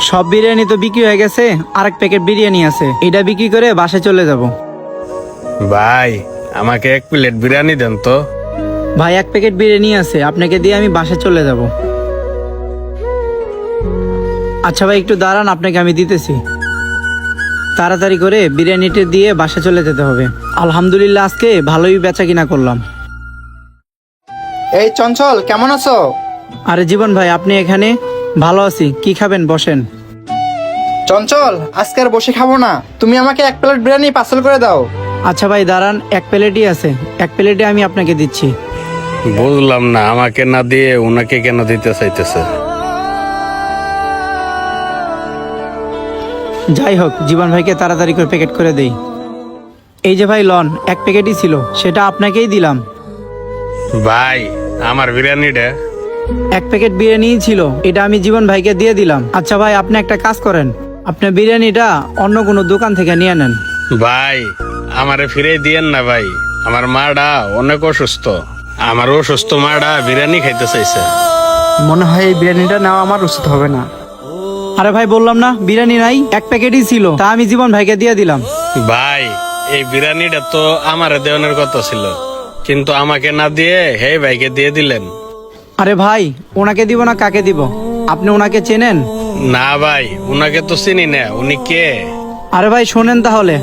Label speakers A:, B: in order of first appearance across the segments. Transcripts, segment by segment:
A: সব বিরিয়ানি তো বিক্রি হয়ে গেছে, আরেক প্যাকেট বিরিয়ানি আছে, এটা বিক্রি করে বাসায় চলে যাব।
B: ভাই আমাকে 1 প্লেট বিরিয়ানি দেন তো।
A: ভাই এক প্যাকেট বিরিয়ানি আছে, আপনাকে দিয়ে আমি বাসায় চলে যাব। আচ্ছা ভাই একটু দাঁড়ান, আপনাকে আমি দিতেছি। তাড়াতাড়ি করে বিরিয়ানিটা দিয়ে বাসায় চলে যেতে হবে। আলহামদুলিল্লাহ আজকে ভালোই বেচা কিনা করলাম।
C: এই চঞ্চল, কেমন আছো?
A: আরে জীবন ভাই, আপনি এখানে? ভালো আছি, কি খাবেন বসেন।
C: চঞ্চল, আজকে আর বসে খাবো না, তুমি আমাকে 1 প্লেট বিরিয়ানি পার্সেল করে দাও।
A: আচ্ছা ভাই দাঁড়ান, এক প্লেটই আছে, এক প্লেটে আমি আপনাকে দিচ্ছি।
B: বুঝলাম না, আমাকে না দিয়ে ওনাকে কেন দিতে চাইতেছে।
A: যাই হোক, জীবন ভাইকে তাড়াতাড়ি করে প্যাকেট করে দেই। এই যে ভাই লন, এক প্যাকেটই ছিল, সেটা আপনাকেই দিলাম।
B: ভাই আমার বিরিয়ানিটা।
A: এক প্যাকেট বিরিয়ানিই ছিল, এটা আমি জীবন ভাইকে দিয়ে দিলাম। আচ্ছা ভাই আপনি একটা কাজ করেন, আপনি বিরিয়ানিটা অন্য কোনো দোকান থেকে নিয়ে নেন।
B: ভাই আমারে ফিরে দিয়েন না ভাই, আমার মাটা অনেক অসুস্থ। আমার অসুস্থ মাটা বিরিয়ানি খাইতে চাইছে।
C: মনে হয় এই বিরিয়ানিটা নেওয়া আমার উচিত হবে না।
A: আরে ভাই বললাম না বিরিয়ানি নাই, এক প্যাকেটই ছিল, তা আমি জীবন ভাইকে দিয়ে দিলাম।
B: ভাই এই বিরিয়ানিটা তো আমার দেওয়ানোর কথা ছিল, কিন্তু আমাকে না দিয়ে হে ভাইকে দিয়ে দিলেন।
A: আরে ভাই ওনাকে দিব না কাকে দিব? আপনি ওনাকে চেনেন?
B: না ভাই, উনাকে তো চিনি না, উনি কে?
A: আরে ভাই শোনেন তাহলে,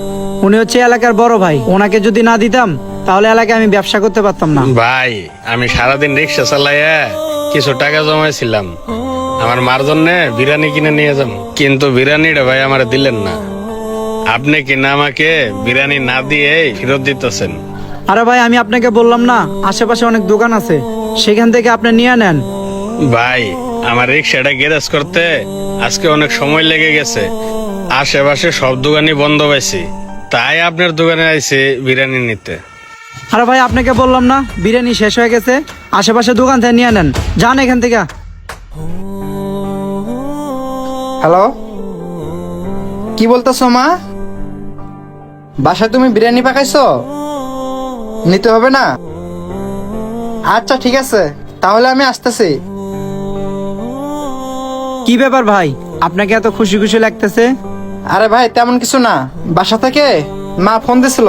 A: উনি হচ্ছে এলাকার বড় ভাই, ওনাকে যদি না দিতাম তাহলে এলাকায় আমি ব্যবসা করতে পারতাম না।
B: ভাই আমি সারাদিন রিক্সা চালাইয়া কিছু টাকা জমাইছিলাম আমার মার জন্য বিরিয়ানি কিনে নিয়ে যাম, কিন্তু বিরিয়ানিটা ভাই আমার দিলেন না। আপনি কিনা আমাকে বিরিয়ানি না দিয়ে ফেরত দিতেছেন।
A: আরে ভাই আমি আপনাকে বললাম না, আশেপাশে অনেক দোকান আছে, সেখান থেকে আপনি নিয়ে নেন।
B: ভাই আমার রিক্সাটা গ্যারেজ করতে আজকে অনেক সময় লেগে গেছে, আশেপাশে সব দোকানই বন্ধ পাইছি, তাই আপনার দোকানে আইছি বিরিয়ানি নিতে।
A: আরে ভাই আপনাকে বললাম না বিরিয়ানি শেষ হয়ে গেছে, আশেপাশে দোকান থেকে নিয়ে নেন, যান এখান থেকে।
C: হ্যালো, কি বলতেছো মা? বাসায় তুমি বিরিয়ানি পাকাইছো? নিতে হবে না? আচ্ছা ঠিক আছে, তাহলে আমি আসতেছি।
A: কি ব্যাপার ভাই, আপনাকে এত খুশি খুশি লাগতেছে?
C: আরে ভাই তেমন কিছু না, বাসা থেকে মা ফোন দিছিল,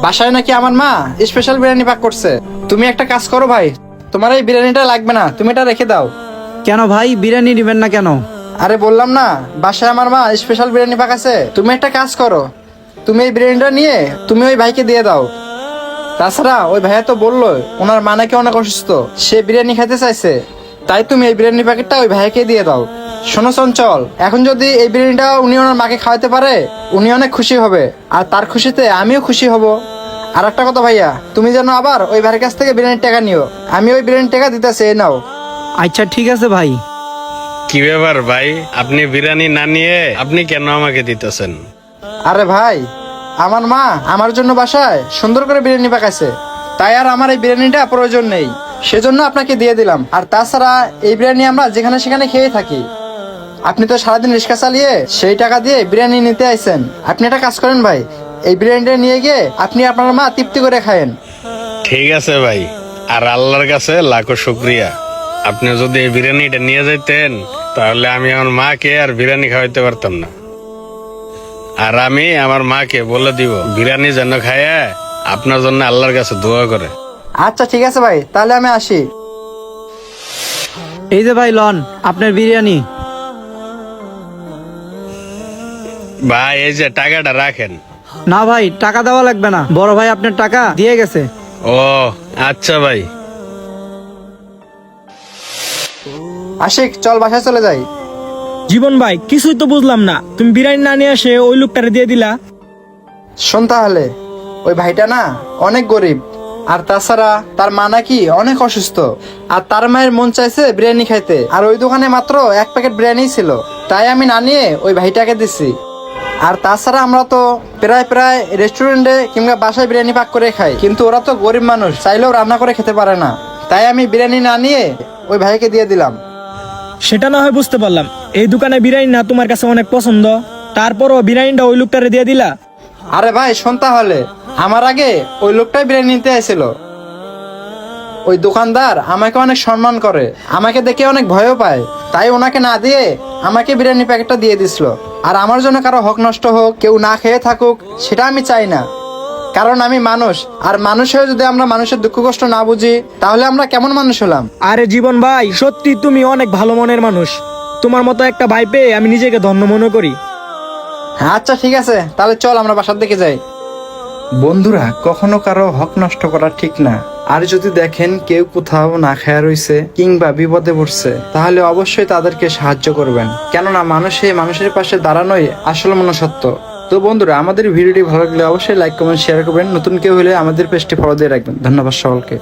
C: বাসায় নাকি আমার মা স্পেশাল বিরিয়ানি পাক করছে। তুমি একটা কাজ করো ভাই, তোমার এই বিরিয়ানিটা লাগবে না, তুমি এটা রেখে দাও।
A: কেন ভাই বিরিয়ানি নেবেন না কেন?
C: আরে বললাম না, বাসায় আমার মা স্পেশাল বিরিয়ানি পাকাছে, তুমি একটা কাজ করো, তুমি এই বিরিয়ানিটা নিয়ে তুমি ওই ভাইকে দিয়ে দাও। তাছাড়া ওই ভাইয়া তো বললো ওনার মা নাকি অনেক অসুস্থ, সে বিরিয়ানি খেতে চাইছে, তাই তুমি এই বিরিয়ানি প্যাকেটটা ওই ভাইয়াকে দিয়ে দাও। শোনো চঞ্চল, এখন যদি এই বিরিয়ানিটা উনি ওনার মাকে খাওয়াতে পারে, উনি অনেক খুশি হবে, আর তার খুশিতে আমিও খুশি হব। আর একটা কথা ভাইয়া, তুমি যেন আবার ওই ভাইয়ের কাছ থেকে বিরিয়ানির টাকা নিও, আমি ওই বিরিয়ানির টাকা দিতেছি, এই নাও।
A: আচ্ছা ঠিক আছে ভাই।
B: কি ব্যাপার ভাই, আপনি বিরিয়ানি না নিয়ে আপনি কেন আমাকে দিতেছেন?
C: আরে ভাই, আমার মা আমার জন্য বাসায় সুন্দর করে বিরিয়ানি পাকাইছে, তাই আর আমার এই বিরিয়ানিটা প্রয়োজন নেই, সেজন্য আপনাকে দিয়ে দিলাম। আর তাছাড়া এই বিরিয়ানি আমরা যেখানে সেখানে খেয়ে থাকি, আপনি তো সারাদিন রিক্সা চালিয়ে সেই টাকা দিয়ে বিরিয়ানি নিতে আইছেন, আপনি একটা কাজ করেন ভাই, এই বিরিয়ানিটা নিয়ে গিয়ে আপনি আপনার মা তৃপ্তি করে খায়েন।
B: ঠিক আছে ভাই, আর আল্লাহর কাছে লাখো শুক্রিয়া, আপনি যদি এই বিরিয়ানিটা নিয়ে যাইতেন তাহলে আমি আমার মাকে আর বিরিয়ানি খাওয়াইতে পারতাম না। আর আমি আমার মাকে বলে দিব বিরিয়ানি যেন খায় আপনার জন্য আল্লাহর কাছে দোয়া করে।
C: আচ্ছা ঠিক আছে ভাই, তাহলে আমি আসি।
A: এই যে ভাই লন আপনার বিরিয়ানি।
B: ভাই এই যে টাকাটা রাখেন।
A: না ভাই টাকা দেওয়া লাগবে না, বড় ভাই আপনার টাকা দিয়ে গেছে।
B: ও আচ্ছা ভাই।
C: আশিক চল বাসায় চলে যাই।
D: জীবন ভাই কিছুই তো বুঝলাম না, তুমি বিরিয়ানি না নিয়ে আসে ওই লোকটারে দিয়ে দিলা।
C: শোন তাহলে, ওই ভাইটা না অনেক গরিব, আর তাছাড়া তার মা নাকি অনেক অসুস্থ, আর তার মায়ের মন চাইছে বিরিয়ানি খাইতে, আর ওই দোকানে মাত্র 1 প্যাকেট বিরিয়ানি ছিল, তাই আমি না নিয়ে ওই ভাইটাকে দিছি। আর তাছাড়া আমরা তো প্রায় প্রায় রেস্টুরেন্টে কিংবা বাসায় বিরিয়ানি পাক করে খাই, কিন্তু ওরা তো গরিব মানুষ, চাইলেও রান্না করে খেতে পারে না, তাই আমি বিরিয়ানি না নিয়ে ওই ভাইকে দিয়ে দিলাম।
D: সেটা না হয় বুঝতে পারলাম, এই দোকানে বিরিয়ানি না তোমার কাছে অনেক পছন্দ, তারপরও বিরিয়ানিটা ওই লোকটারে দিয়ে দিলা।
C: আরে ভাই শোন তাহলে, আমার আগে ওই লোকটাই বিরিয়ানি নিতে আসছিল, ওই দোকানদার আমাকে অনেক সম্মান করে, আমাকে দেখে অনেক ভয়ও পায়, তাই ওনাকে না দিয়ে আমাকে বিরিয়ানি প্যাকেটটা দিয়ে দিছিল। আর আমার জন্য কারো হক নষ্ট হোক, কেউ না খেয়ে থাকুক, সেটা আমি চাই না। কারণ আমি মানুষ, আর মানুষ হয়ে যদি আমরা মানুষের দুঃখ কষ্ট না বুঝি, তাহলে আমরা কেমন মানুষ হলাম?
D: আরে জীবন ভাই, সত্যি তুমি অনেক ভালো মনের মানুষ। তোমার মতো একটা ভাই পেয়ে আমি নিজেকে ধন্য মনে করি।
C: আচ্ছা ঠিক আছে, তাহলে চল আমরা বাসার দিকে যাই। বন্ধুরা, কখনো কারো হক নষ্ট করা ঠিক না। আর যদি দেখেন কেউ কোথাও না খায়া রইছে কিংবা বিপদে পড়ছে, তাহলে অবশ্যই তাদেরকে সাহায্য করবেন, কেননা মানুষের পাশে দাঁড়ানোই আসল মনুষ্যত্ব। তো বন্ধুরা, আমাদের ভিডিওটি ভালো লাগলে অবশ্যই লাইক কমেন্ট শেয়ার করবেন। নতুন কেউ হলে আমাদের পেজটি ফলো দিয়ে রাখবেন। ধন্যবাদ সকলকে।